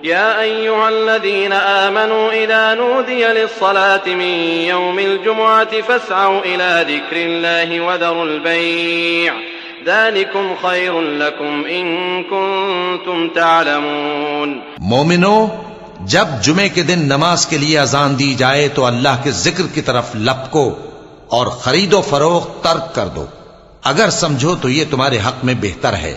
يا أيها الذين آمنوا إذا نودي للصلاة من يوم الجمعة فاسعوا إلى ذكر الله وذروا البيع ذلكم خير لكم إن كنتم تعلمون۔ مومنو، جب جمعے کے دن نماز کے لیے اذان دی جائے تو اللہ کے ذکر کی طرف لپکو اور خرید و فروخت ترک کر دو، اگر سمجھو تو یہ تمہارے حق میں بہتر ہے۔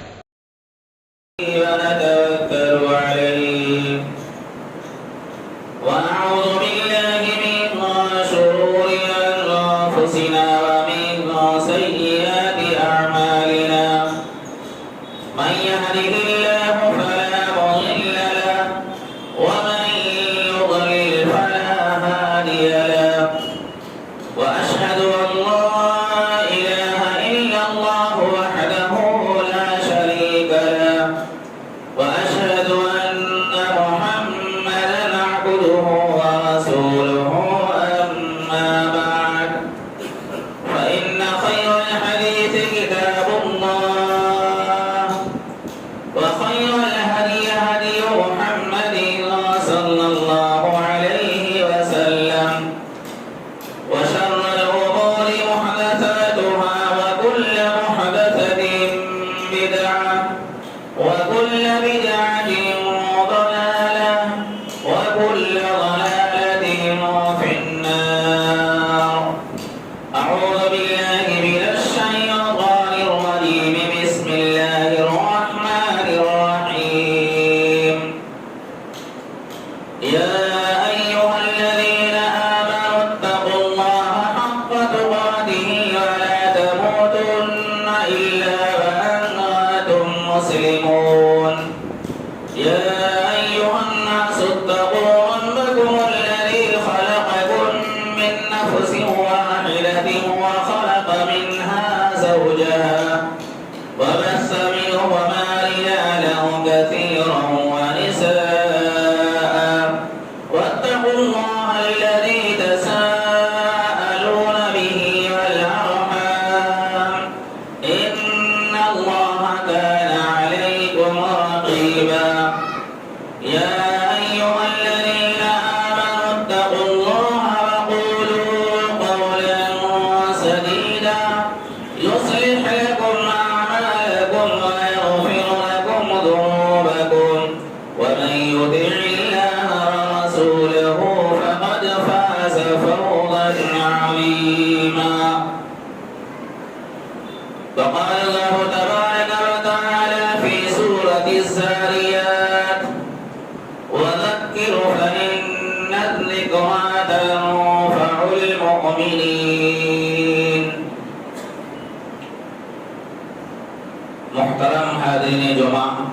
محترم حاضرین جمعہ،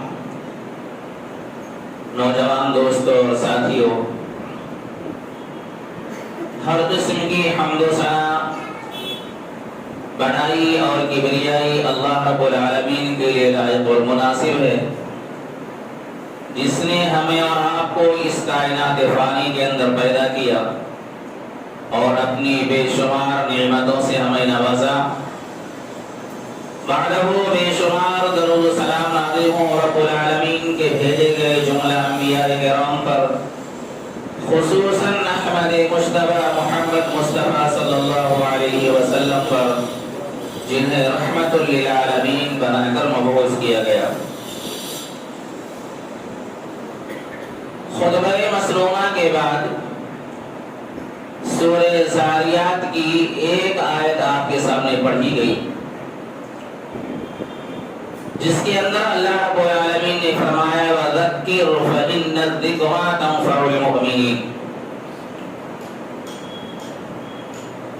نوجوان دوستوں اور ساتھیوں، ہر قسم کی حمد و ثنا، بڑائی اور کبریائی اللہ رب العالمین کے لیے لائق اور مناسب ہے، جس نے ہمیں اور آپ کو اس کائنات فانی کے اندر پیدا کیا اور اپنی بے شمار نعمتوں سے ہمیں نوازا۔ بعدہ بے شمار درود و سلام نازل ہوں رب العالمین کے بھیجے گئے جملہ انبیاء کرام پر، خصوصاً احمد مجتبی محمد مصطفیٰ صلی اللہ علیہ وسلم پر، جنہیں رحمت للعالمین بنا کر مبعوث کیا گیا۔ خطبہ مسلومہ کے بعد سورہ زاریات کی ایک آیت آپ کے سامنے پڑھی گئی، جس کے اندر اللہ رب العالمین نے فرمایا وَذَكِّرْ فَإِنَّ الذِّكْرَىٰ تَنفَعُ الْمُؤْمِنِينَ۔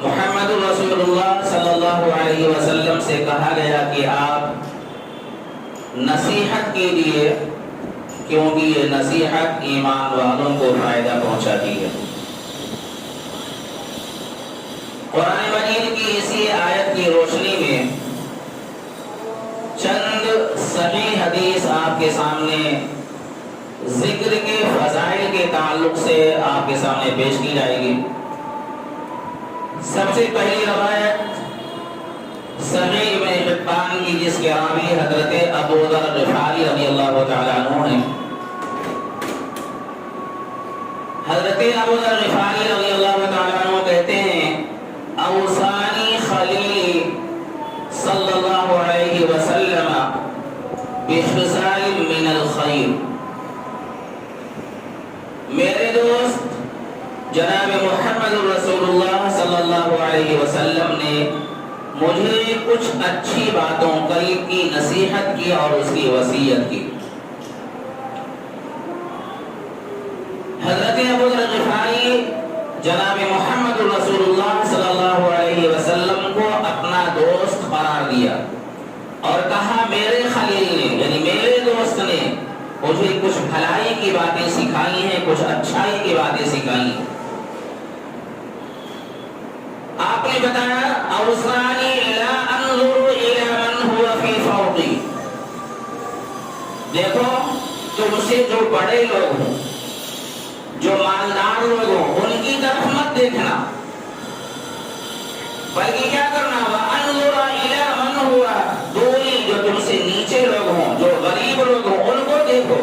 محمد رسول اللہ صلی اللہ علیہ وسلم سے کہا گیا کہ آپ نصیحت کیجیے، کیونکہ یہ نصیحت ایمان والوں کو فائدہ پہنچاتی ہے۔ قرآن مجید کی اسی آیت کی روشنی میں چند صحیح حدیث آپ کے سامنے ذکر کے فضائل کے تعلق سے آپ کے سامنے پیش کی جائے گی۔ سب سے پہلی روایت صحیح ابن حبان کی، جس کے راوی حضرت ابو ذر غفاری رضی اللہ تعالیٰ عنہ ہیں۔ ابو ذر غفاری رضی اللہ تعالیٰ عنہ کہتے ہیں اوصانی خلیل صلی اللہ علیہ وسلم بخصال من الخیر، میرے دوست جناب محمد رسول اللہ صلی اللہ علیہ وسلم نے مجھے کچھ اچھی باتوں کی نصیحت کی اور اس کی وصیت کی۔ حضرت ابو ذر غفاری جناب محمد رسول اللہ صلی اللہ علیہ وسلم کو اپنا دوست قرار دیا اور کہا میرے خلیل نے یعنی میرے دوست نے مجھے کچھ بھلائی کی باتیں سکھائی ہیں، کچھ اچھائی کی باتیں سکھائی ہیں۔ آپ نے بتایا اوصانی لا انظر الى من هو في فوقی، دیکھو تم سے جو بڑے لوگ ہوں، جو مالدار لوگ ہوں، ان کی طرف مت دیکھنا، بلکہ کیا کرنا وانظر الى من هو دونی، جو تم سے نیچے لوگ ہوں، جو غریب لوگ ہوں، ان کو دیکھو۔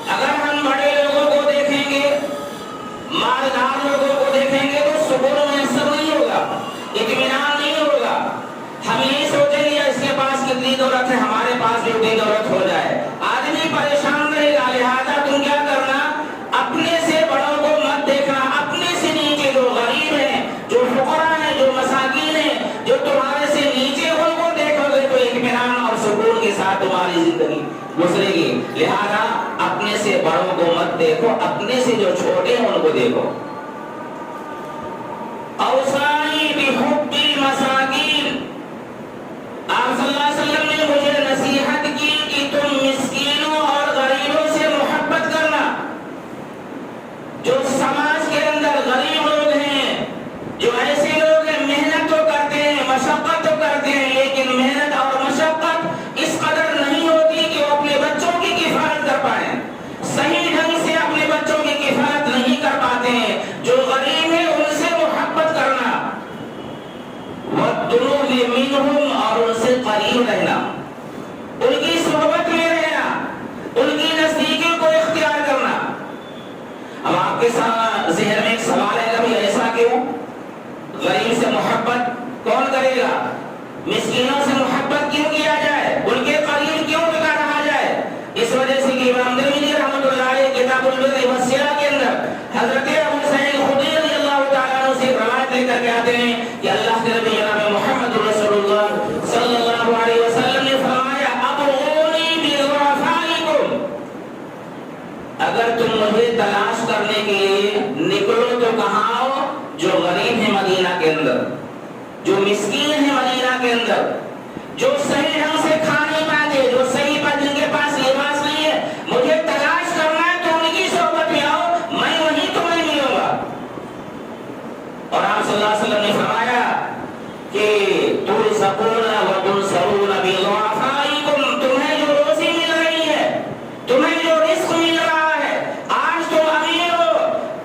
اگر ہم بڑے لوگوں کو دیکھیں گے، مالدار لوگوں کو دیکھیں گے تو سکون میسر نہیں ہوگا، اطمینان نہیں ہوگا۔ ہم یہ سوچیں گے اس کے پاس کتنی دولت ہے، ہمارے پاس بھی اتنی دولت ہو جائے، آدمی پریشان رہے گا۔ لہذا تم کیا کرنا، اپنے سے بڑوں کو مت دیکھنا، اپنے سے نیچے جو غریب ہیں، جو فقراء ہیں، جو مساکین ہیں، جو تمہارے سے نیچے، ان کو دیکھو گے تو اطمینان اور سکون کے ساتھ تمہاری زندگی گزرے گی۔ لہذا اپنے سے بڑوں کو مت دیکھو، اپنے سے جو چھوٹے ہیں ان کو دیکھو۔ اوصانی بحب المساکین، آپ صلی اللہ علیہ وسلم نے مجھے نصیحت کی کہ تم مسکینوں اور غریبوں سے محبت کرنا۔ جو سماج کے اندر غریب لوگ ہیں، جو ایسے لوگ ہیں محنت تو کرتے ہیں، مشقت تو کرتے ہیں، لیکن محنت اور مشقت اس قدر نہیں ہوتی کہ وہ اپنے بچوں کی کفایت کر پائیں، صحیح ڈھنگ سے اپنے بچوں کی کفایت نہیں کر پاتے ہیں۔ جو غریب ہیں ان سے محبت کرنا، وَالدُّنُوبِ مِنْهُمْ، اور ان سے قریب رہنا، ان کی صحبت میں رہنا، ان کی نزدیکی کو اختیار کرنا۔ اب آپ کے ذہن میں ایک سوال ہے کہ ایسا کیوں؟ غریب سے محبت کون کرے گا؟ مسکینوں سے محبت کیوں کیا جائے؟ ان کے قریب کیوں بتا رہا جائے؟ اس وجہ سے کہ امام ترمذی رحمۃ اللہ علیہ کتاب البر والسلہ کے اندر حضرت ابو سعید خدری رضی اللہ تعالیٰ عنہ سے روایت لے کر کے آتے ہیں کہ اللہ کے نبی جناب محمد رسول اللہ صلی اللہ علیہ وسلم نے فرمایا ابغونی بضعفائکم، اگر تم مجھے تلاش کرنے کے لیے نکلو تو کہاں آؤ؟ جو غریب ہیں مدینہ کے اندر، جو مسکین ہیں مدینہ کے اندر، جو صحیح ڈھنگ سے کھا نہیں پاتے، جو صحیح پر جن کے پاس لباس نہیں ہے، مجھے تلاش کرنا ہے تو ان کی صحبت میں آؤ، میں وہیں تمہیں ملوں گا۔ اور آپ صلی اللہ علیہ وسلم نے فرمایا کہ ترزقون وتنصرون بضعفائکم، تمہیں جو روزی مل رہی ہے، تمہیں جو رزق مل رہا ہے، آج تم امیر ہو،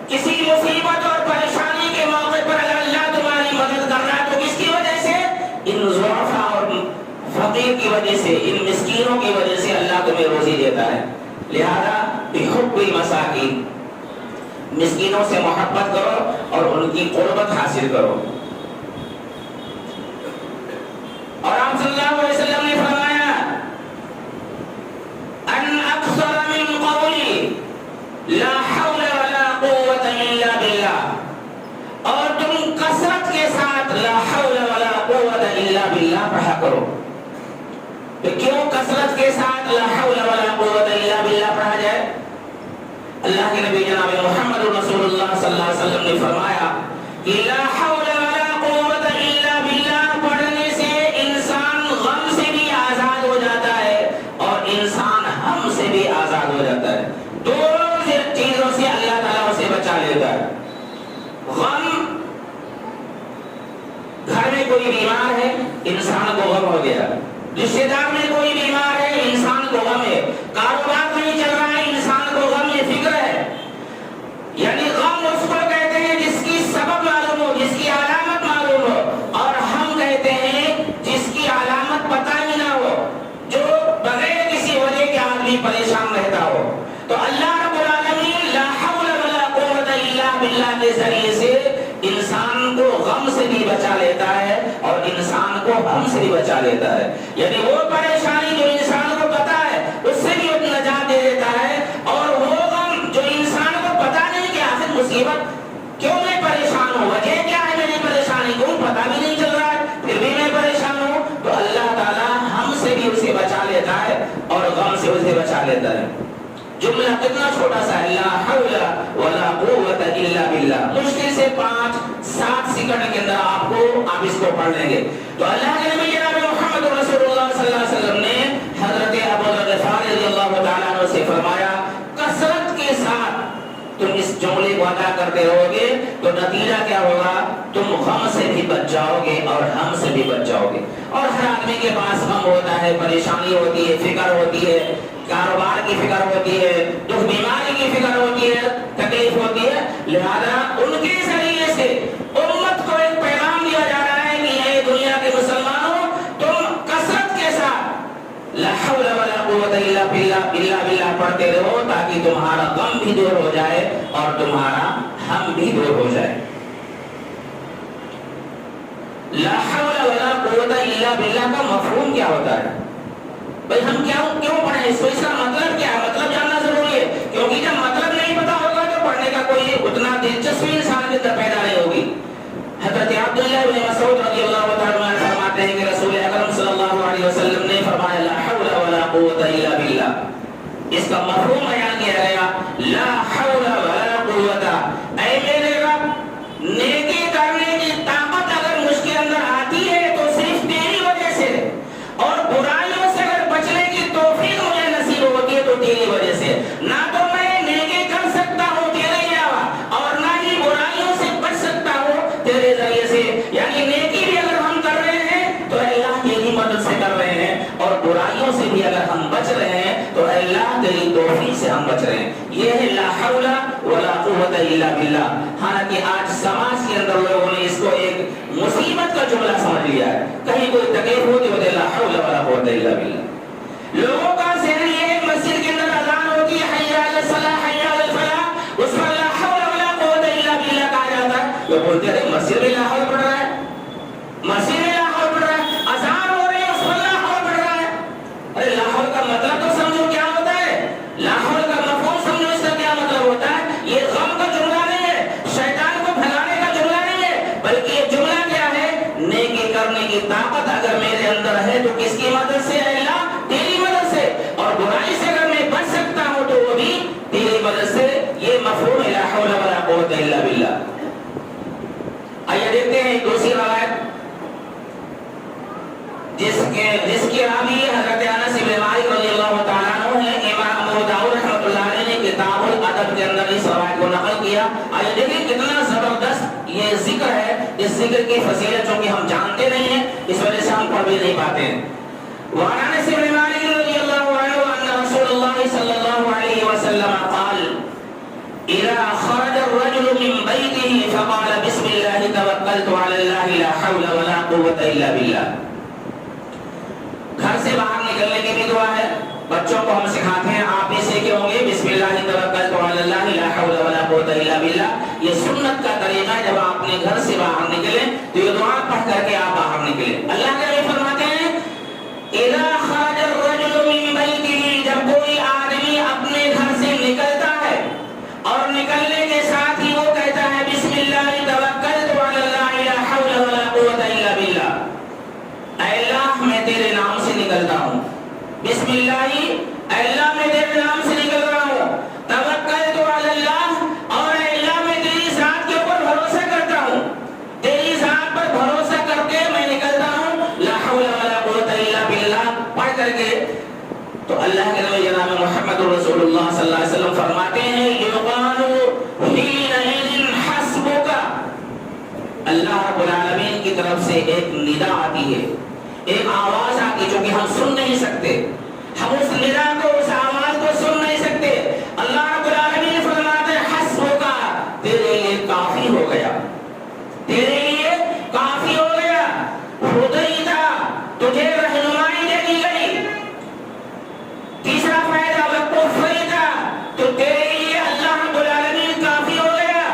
کسی مصیبت اور پریشانی کے موقع پر اللہ تمہاری مدد کر رہا ہے تو کس کی وجہ سے؟ ان ضعفاء اور فقیر کی وجہ سے، ان مسکینوں کی وجہ سے اللہ تمہیں روزی دیتا ہے۔ لہذا بحب المساکین، مسکینوں سے محبت کرو اور ان کی قربت حاصل کرو۔ اور آپ صلی اللہ علیہ وسلم نے فرمایا ان اکثر من قولی لا حول ولا قوة الا باللہ، اور تم کثرت کے ساتھ لا حول ولا قوة الا باللہ پڑھا کرو۔ تو کیوں کثرت کے ساتھ لا حول ولا قوة الا باللہ پڑھا جائے؟ اللہ کے نبی جناب محمد رسول اللہ صلی اللہ علیہ وسلم نے فرمایا کہ لا حول ولا قوة الا باللہ پڑھنے سے انسان غم سے بھی آزاد ہو جاتا ہے اور انسان ہم سے بھی آزاد ہو جاتا ہے، دونوں چیزوں سے اللہ تعالیٰ اسے بچا لیتا ہے۔ غم، گھر میں کوئی بیمار ہے انسان کو غم ہو گیا، رشتے دار میں کوئی بیمار ہے انسان کو غم ہے، کاروبار نہیں چل رہا ہے انسان کو غم ہے، فکر ہے۔ یعنی غم اس کو کہتے ہیں جس کی سبب معلوم ہو، جس کی علامت معلوم ہو، اور ہم کہتے ہیں جس کی علامت پتہ ہی نہ ہو، جو بغیر کسی وجہ کے آدمی پریشان رہتا ہو۔ تو اللہ رب العالمین لا حول ولا باللہ کے ذریعے سے انسان کو غم سے بھی بچا لیتا ہے اور انسان کو غم سے بھی بچا لیتا ہے. یعنی وہ پریشانی جو انسان کو پتا ہے اس سے بھی نجات دے دیتا ہے, اور وہ غم جو انسان کو پتا نہیں کہ آخر مصیبت کیوں میں پریشان ہوں, وجہ کیا ہے میری پریشانی کو پتا بھی نہیں چل رہا ہے, پھر بھی میں پریشان ہوں, تو اللہ تعالیٰ ہم سے بھی اسے بچا لیتا ہے اور غم سے اسے بچا لیتا ہے. جملہ کتنا چھوٹا سا ہے, لا حول ولا قوت الا باللہ. مشکل سے 5-7 سیکنڈ کے اندر آپ اس کو پڑھ لیں گے. تو اللہ کے نبی جناب محمد رسول اللہ صلی اللہ علیہ وسلم نے حضرت ابو ذر غفاری رضی اللہ تعالیٰ عنہ سے فرمایا, کثرت کے ساتھ تم اس جملے کو ادا کرتے رہو گے تو نتیجہ کیا ہوگا, تم غم سے بھی بچ جاؤ گے اور ہم سے بھی بچ جاؤ گے. اور ہر آدمی کے پاس غم ہوتا ہے, پریشانی ہوتی ہے, فکر ہوتی ہے, کاروبار کی فکر ہوتی ہے, دکھ بیماری کی فکر ہوتی ہے, تکلیف ہوتی ہے. لہذا ان کے ذریعے سے امت کو ایک پیغام دیا جا رہا ہے کہ اے دنیا کے مسلمانوں, تم کثرت کے ساتھ لا حول ولا قوت الا باللہ پڑھتے رہو تاکہ تمہارا غم بھی دور ہو جائے اور تمہارا ہم بھی دور ہو جائے. لا حول ولا قوت الا باللہ کا مفہوم کیا ہوتا ہے؟ بھئی ہم کیوں پڑھیں اس کو, اس کا مطلب کیا ہے؟ مطلب جاننا ضروری ہے, کیونکہ جب مطلب نہیں پتا ہوگا تو پڑھنے کا کوئی اتنا دلچسپی انسان کے اندر پیدا نہیں ہوگی. حضرت عبداللہ بن مسعود رضی اللہ تعالیٰ عنہ فرماتے ہیں کہ رسول اکرم صلی اللہ علیہ وسلم نے فرمایا لا حول ولا قوت الا باللہ. اس کا مفہوم بیان کیا گیا, لا حول ولا قوت, اے میرے رب, نیکی کرنے کی طاقت اگر مجھ کے اندر آتی ہے تو صرف تیری وجہ سے, اور برائیوں سے اگر بچنے کی توفیق مجھے نصیب ہوتی ہے تو تیری وجہ سے. نہ تو میں نیکی کر سکتا ہوں تیرے علاوہ, اور نہ ہی برائیوں سے بچ سکتا ہوں تیرے ذریعے سے. یعنی نیکی بھی اگر ہم کر رہے ہیں تو اللہ تیری مدد سے کر رہے ہیں, اور برائیوں سے بھی اگر ہم بچ رہے ہیں تو اللہ تیری توفیق سے ہم بچ رہے ہیں. یہ ہے لا حول ولا قوت الا باللہ. حالانکہ آج سماج کے اندر لوگوں نے اس کو ایک مصیبت کا جملہ سمجھ لیا ہے. کہیں کوئی تکلیف ہوتی ہے لا حول ولا قوت الا باللہ. لوگوں کا ذہن یہ ہے, مسجد کے اندر اذان ہوتی ہے حی علی الصلاۃ حی علی الفلاح, اس پر لا حول ولا قوت الا باللہ کہا جاتا ہے. وہ بولتے ہیں مسجد میں لا حول پڑھ رہا ہے, مسجد میں لا حول پڑھ رہا ہے, اذان ہو رہی ہے اس پر لا حول پڑھ رہا ہے. ارے لا حول کا مطلب تو سمجھو کیا ہوتا ہے, لا حول کا مفہوم سمجھو اس کا کیا مطلب ہوتا ہے. یہ غم کا جملہ نہیں ہے, شیطان کو بھگانے کا جملہ نہیں ہے, بلکہ یہ جملہ کیا ہے, نیکی کرنے کی طاقت اگر میرے اندر ہے تو کس کی مدد سے, اللہ تیری مدد سے, اور برائی سے اگر میں بچ سکتا ہوں تو وہ بھی تیری مدد سے. یہ مفہوم ہے لا حول ولا قوت الا باللہ. آئیے دیکھتے ہیں دوسری روایت جس کی راوی حضرت انس بن مالک رضی اللہ تعالیٰ عنہ ہے. امام ابو داؤد رحمۃ اللہ علیہ نے کتاب الادب کے اندر اس روایت کو نقل کیا. آئیے دیکھیں کتنا زبردست یہ ذکر ہے. اس ذکر کی فضیلت جو کہ ہم جانتے نہیں ہیں, اس وجہ سے ہم پڑھ بھی نہیں پاتے ہیں. وعن انس بن مالک رضی اللہ عنہ ان رسول اللہ صلی اللہ علیہ وسلم قال اذا خرج الرجل من بيته فقال بسم الله توكلت على الله لا حول ولا قوة الا بالله. گھر سے باہر نکلنے کی بھی دعا ہے, بچوں کو ہم سکھاتے ہیں, آپ بھی سیکھے ہوں گے بسم اللہ توکلت علی اللہ لا حول ولا قوت الا باللہ. یہ سنت کا طریقہ ہے, جب آپ اپنے گھر سے باہر نکلیں تو یہ دعا پڑھ کر کے آپ باہر نکلیں. اللہ کے نبی فرماتے ہیں اذا خرج الرجل من بیته, جب کوئی آدمی اپنے گھر سے نکلتا ہے اور نکلنے کے ساتھ ہی وہ کہتا ہے بسم اللہ توکلت علی اللہ لا حول ولا قوت الا باللہ. اے اللہ میں تیرے نام سے نکلتا ہوں, بسم اللہ, اے اللہ میں تیرے نام سے نکل رہا ہوں, توکلت علی اللہ, اور اے اللہ میں تیری ذات کے اوپر بھروسہ کرتا ہوں, تیری ذات پر بھروسہ کر کے میں نکلتا ہوں, لا حول ولا قوت الا باللہ پڑھ کر کے. تو اللہ کے نبی جناب محمد رسول اللہ صلی اللہ علیہ وسلم فرماتے ہیں یقال حینئذ حسبک, اللہ رب العالمین کی طرف سے ایک ندا آتی ہے, ایک آواز آتی ہے جو کہ ہم سن نہیں سکتے, ہم اس ندا کو, اس آواز کو سن نہیں سکتے. اللہ رب العالمین فرماتے ہیں حسبک, تیرے لیے کافی ہو گیا, تیرے لیے کافی ہو گیا. ہدیتا, تجھے رہنمائی دے دی گئی. تیسرا فائدہ وقفیتا, تو تیرے لیے اللہ رب العالمین کافی ہو گیا.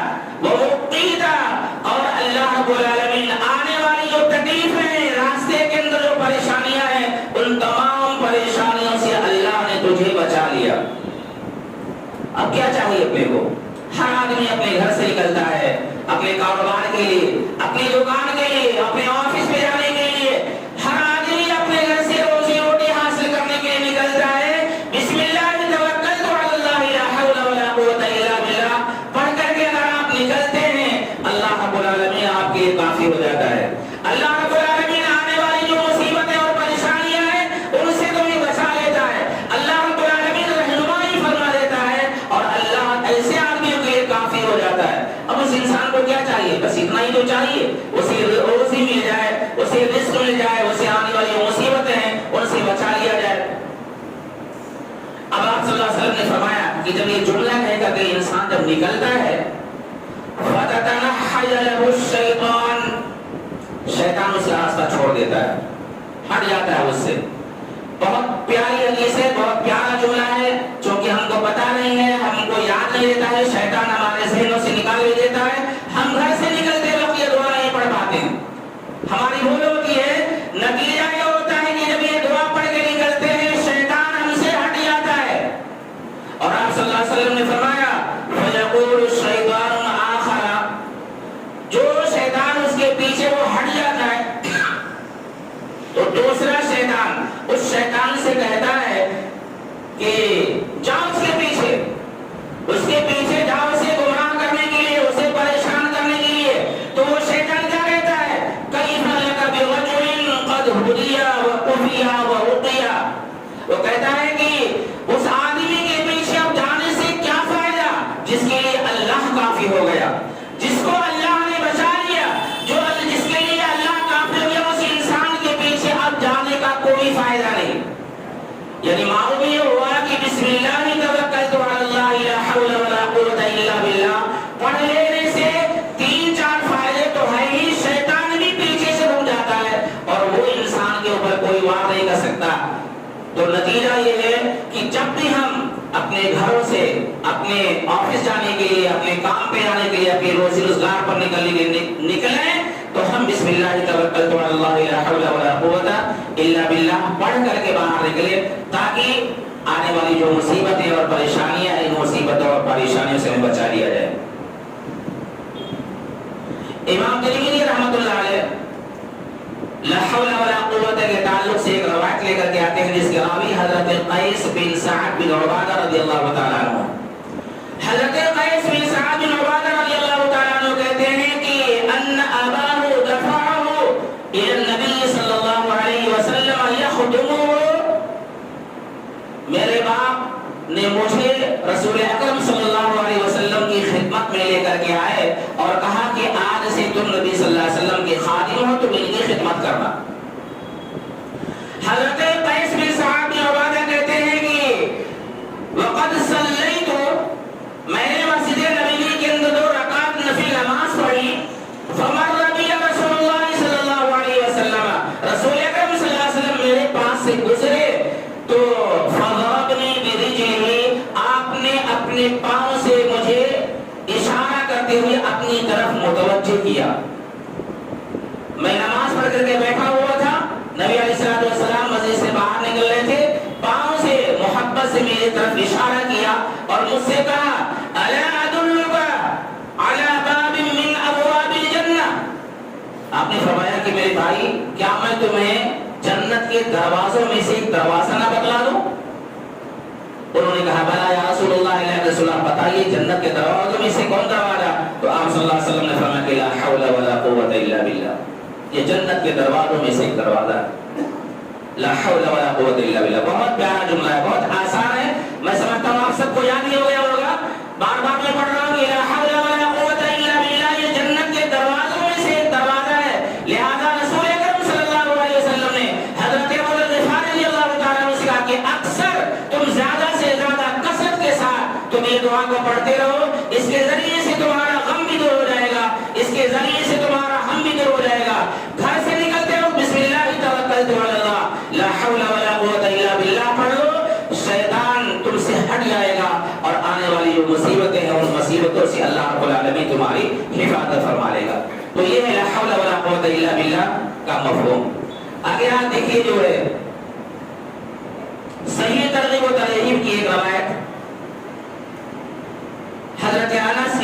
اب کیا چاہیے اپنے کو؟ ہر آدمی اپنے گھر سے نکلتا ہے اپنے کاروبار کے لیے، اپنی دکان کے لیے، اپنے آفس پہ جانے کے لیے، ہر آدمی اپنے گھر سے روزی روٹی حاصل کرنے کے لیے نکلتا ہے۔ بسم اللہ توکلت علی اللہ لا حول ولا قوت الا باللہ پڑھ کر کے اگر آپ نکلتے ہیں، اللہ رب العالمین آپ کے لیے کافی ہو جاتا ہے۔ اللہ رب العالمین آنے والی جو مصیبتیں اور پریشانیاں ہیں ان سے تمہیں بچا لیتا ہے، اللہ رب العالمین رہنمائی فرما دیتا ہے، اور اللہ ایسے آدمیوں کے لیے کافی ہو جاتا ہے۔ اب اس انسان کو کیا چاہیے؟ بس اتنا ہی تو چاہیے، اسے روزی مل جائے، اسے رزق مل جائے، اسے آنے والی مصیبتیں ہیں ان سے بچا لیا جائے۔ اب آپ صلی اللہ علیہ وسلم نے فرمایا کہ جب یہ جملہ کہہ کر کے انسان جب نکلتا ہے فَتَتَنَحَّيَ لَهُ الشَّيْطَانُ، شیطان اسے راستہ چھوڑ دیتا ہے، ہٹ جاتا ہے اس سے۔ بہت پیاری حدیث ہے، بہت پیارا جملہ ہے، چونکہ ہم کو پتا نہیں ہے، ہم کو یاد نہیں رہتا ہے، شیطان ہمارے ذہنوں سے نکال بھی دیتا ہے، ہم گھر سے نکلتے وقت یہ دعا نہیں پڑھ پاتے ہیں، ہماری بھول ہوتی ہے۔ نتیجہ یہ ہوتا ہے کہ جب یہ دعا پڑھ کے نکلتے ہیں شیطان ہم سے ہٹ جاتا ہے، اور آپ صلی اللہ علیہ وسلم نے فرمایا فَيَقُولُ الشَّيْطَانُ آخَرَ، جو شیطان اس کے پیچھے وہ ہٹ جاتا ہے تو دوسرا شیطان اس شیطان سے کہتا ہے کہ جاؤ اس کے پیچھے جاؤ، اسے گمراہ کرنے کے لیے، اسے پریشان کرنے کے لیے۔ تو وہ شیطان کیا کہتا ہے؟ کَيْفَ لَكَ بِرَجُلٍ قَدْ هُدِيَ وَكُفِيَ وَرُقِيَ، وہ کہتا ہے کہ اس آدمی کے پیچھے اب جانے سے کیا فائدہ جس کے لیے اللہ کافی ہو گیا، جس کو اللہ نے بچا لیا، جس کے لیے اللہ کافی ہو گیا، اس انسان کے پیچھے اب جانے کا کوئی فائدہ نہیں۔ یعنی معلوم یہ ہوا کہ بسم اللہ توکلت علی اللہ لا حول ولا قوت الا باللہ پڑھ لینے سے 3-4 فائدے تو ہے ہی، شیطان بھی پیچھے سے رک جاتا ہے اور وہ انسان کے اوپر کوئی وار نہیں کر سکتا۔ تو نتیجہ یہ ہے کہ جب بھی ہم اپنے گھروں سے اپنے آفس جانے کے لیے، اپنے کام پہ جانے کے لیے، اپنے روزی روزگار پر نکلنے کے لیے نکلیں تو ہم بسم اللہ توکلت علی اللہ لا حول ولا قوت الا باللہ پڑھ کر کے باہر نکلیں، تاکہ آنے والی جو مصیبتیں اور پریشانیاں ہیں ان مصیبتوں اور پریشانیوں سے ہمیں بچا لیا جائے۔ امام ترمذی رحمۃ اللہ علیہ لا حول ولا قوت کے تعلق سے ایک روایت لے کر کے آتے ہیں جس کے راوی حضرت قیس بن سعد بن عبادہ رضی اللہ تعالیٰ عنہ۔ حضرت قیس بن سعد بن عبادہ رضی اللہ تعالیٰ عنہ کہتے ہیں کہ ان اباہ دفعہ الى النبی صلی اللہ علیہ وسلم یخدمہ، میرے باپ نے مجھے رسول اکرم صلی اللہ علیہ وسلم کی خدمت میں لے کر کے آئے اور کہا کہ آج سے تم نبی صلی اللہ علیہ وسلم کے خادم ہو، تم ان کی خدمت کرنا۔ حضرت قیس بن سعد بن عبادہ کہتے ہیں کہ وقد صلیت، میں نے مسجد نبوی کے اندر 2 رکعت نفل نماز پڑھی، فمر بی رسول اللہ صلی اللہ علیہ وسلم، رسول اکرم صلی اللہ علیہ وسلم میرے پاس سے گزرے تو فضربنی برجلہ، آپ نے اپنے پاؤں سے مجھے اشارہ کرتے ہوئے اپنی طرف متوجہ کیا۔ میں نماز پڑھ کر کے بیٹھا ہوا تھا، نبی علیہ الصلوۃ والسلام مسجد سے باہر نکل رہے تھے، پاؤں سے محبت سے میری طرف اشارہ کیا اور مجھ سے کہا الا ادلک علی باب من ابواب الجنہ، آپ نے فرمایا کہ میرے بھائی کیا میں تمہیں جنت کے دروازوں میں سے ایک دروازہ نہ بتلا دوں؟ انہوں نے کہا بلا یا رسول اللہ علیہ وسلم، بتائیے جنت کے دروازوں میں سے کون دروازہ؟ تو آپ صلی اللہ علیہ وسلم نے فرمایا کہ لا حول ولا قوت الا باللہ، یہ جنت کے دروازوں میں سے ایک دروازہ ہے، لا حول ولا قوت الا باللہ۔ بہت پیارا جملہ ہے، بہت آسان ہے، میں سمجھتا ہوں آپ سب کو یاد ہی ہو گیا ہوگا، بار بار میں پڑھ رہا ہوں کہ لا حول ولا قوت الا باللہ یہ جنت کے دروازوں میں سے ایک دروازہ ہے۔ لہذا رسول اکرم صلی اللہ علیہ وسلم نے حضرت ابو ذر غفاری رضی اللہ تعالیٰ عنہ سے کہا کہ اکثر تم زیادہ سے زیادہ کثرت کے ساتھ تم یہ دعا کو پڑھتے رہو، اس کے ذریعے سے تمہارا غم بھی دور ہو جائے گا، اس کے ذریعے سے تمہارا ہم بھی دور ہو جائے گا۔ گھر سے نکلتے ہو بسم اللہ توکلت علی اللہ لا حول ولا قوت الا باللہ پڑھ لو، شیطان تم سے ہٹ جائے گا اور آنے والی جو مصیبتیں ہیں ان مصیبتوں سے اللہ رب العالمین تمہاری حفاظت فرما لے گا۔ تو یہ ہے لا حول ولا قوت الا باللہ کا مفہوم۔ آگے آپ دیکھیے جو ہے صحیح ترغیب و ترہیب کی ایک روایت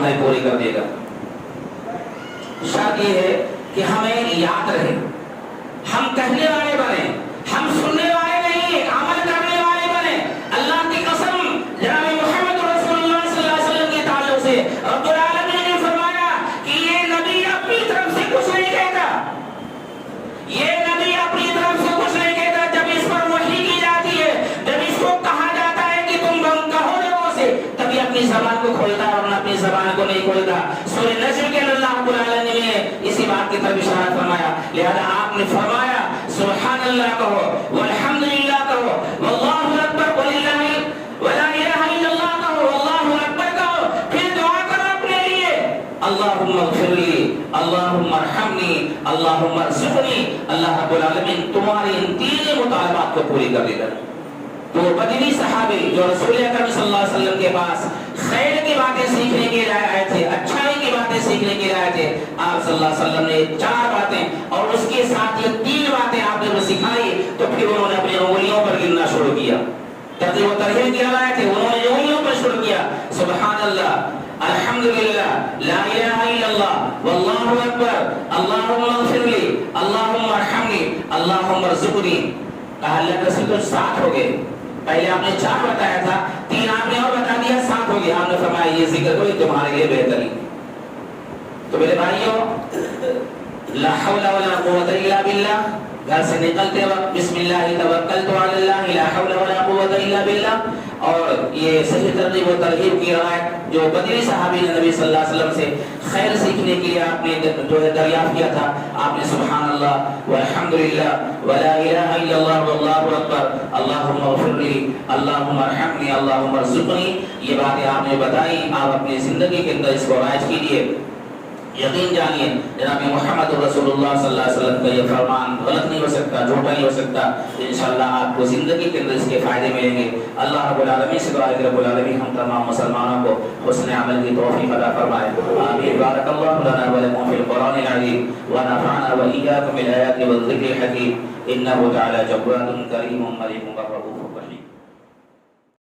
تمہیں پوری کر دے گا۔ شرط یہ ہے کہ ہمیں یاد رہے، ہم کہنے والے بنے، ہم سننے والے نہیں، عمل کرنے والے بنے۔ اللہ کی قسم، جناب محمد رسول اللہ صلی اللہ علیہ وسلم کے تعلق سے رب العالمین نے فرمایا کہ یہ نبی اپنی طرف سے کچھ نہیں کہتا، یہ نبی اپنی طرف سے کچھ نہیں کہتا۔ جب اس پر وحی کی جاتی ہے، جب اس کو کہا جاتا ہے کہ تم کہو لوگوں سے، تبھی اپنی زبان کو کھولتا ہے، ورنہ اپنی زبان کو نہیں کھولتا۔ سورہ نجم کے اللہ رب العالمین نے اسی بات کی طرف اشارہ فرمایا، لہذا آپ نے فرمایا سبحان اللہ کہو، والحمدللہ کہو، واللہ اکبر، وللہ ولا الہ الا اللہ کہو، واللہ اکبر کہو، پھر دعا کرو اپنے لیے، اللہم اغفر لی، اللہم ارحمنی، اللہم ارزقنی۔ اللہ رب العالمین تمہاری ان تین مطالبات کو پوری کر دے گا۔ تو بدنی صحابی جو رسول اکرم صلی اللہ علیہ وسلم کے پاس خیر کی باتیں سیکھنے کے لیے آئے تھے، اچھائی کی باتیں سیکھنے کے لیے آئے تھے، آپ صلی اللہ علیہ وسلم نے 4 باتیں اور اس کے ساتھ یہ 3 باتیں آپ نے سکھائی، تو پھر انہوں نے اپنی انگلیوں پر گننا شروع کیا۔ ترغیب و ترہیب کے آئے تھے، انہوں نے انگلیوں پر شروع کیا، سبحان اللہ، الحمدللہ، لا الہ الا اللہ، واللہ اکبر، اللہم اغفر لی، اللہم ارحمنی، اللہم ارزقنی۔ کہا اللہ کے رسول 7 ہو گئے، پہلے آپ نے 4 بتایا تھا، 3 آپ نے اور بتا دیا، 7 ہو گیا۔ آپ نے فرمایا یہ ذکر کوئی تمہارے لیے بہترین۔ تو میرے بھائیوں، لا حول ولا قوت الا باللہ، گھر سے نکلتے وقت بسم اللہ توکلت علی اللہ، لا حول ولا قوت الا باللہ، اور یہ صحیح ترغیب و ترہیب کی روایت جو بدری صحابی نے نبی صلی اللہ علیہ وسلم سے خیر سیکھنے کے لیے آپ نے جو ہے دریافت کیا تھا، آپ نے سبحان اللہ والحمدللہ ولا الہ الا اللہ واللہ اکبر، اللہم اغفر لی، اللہم ارحمنی، اللہم ارزقنی، یہ باتیں آپ نے بتائی، آپ اپنی زندگی کے اندر اس کو رائج کیجیے۔ یقین جانیے جناب محمد رسول اللہ صلی اللہ علیہ وسلم کا یہ فرمان غلط نہیں ہو سکتا، جھوٹا نہیں ہو سکتا۔ انشاءاللہ آپ کو زندگی کے اندر اس کے فائدے ملیں گے۔ اللہ رب العالمین سے دعا ہے کہ رب العالمین ہم تمام مسلمانوں کو حسن عمل کی توفیق عطا فرمائے۔ آمین۔ بارک اللہ لنا ولکم فی القرآن العظیم ونفعنا وإیاکم بالآیات والذکر الحکیم، انہ تعالی جواد کریم ملک مقرب۔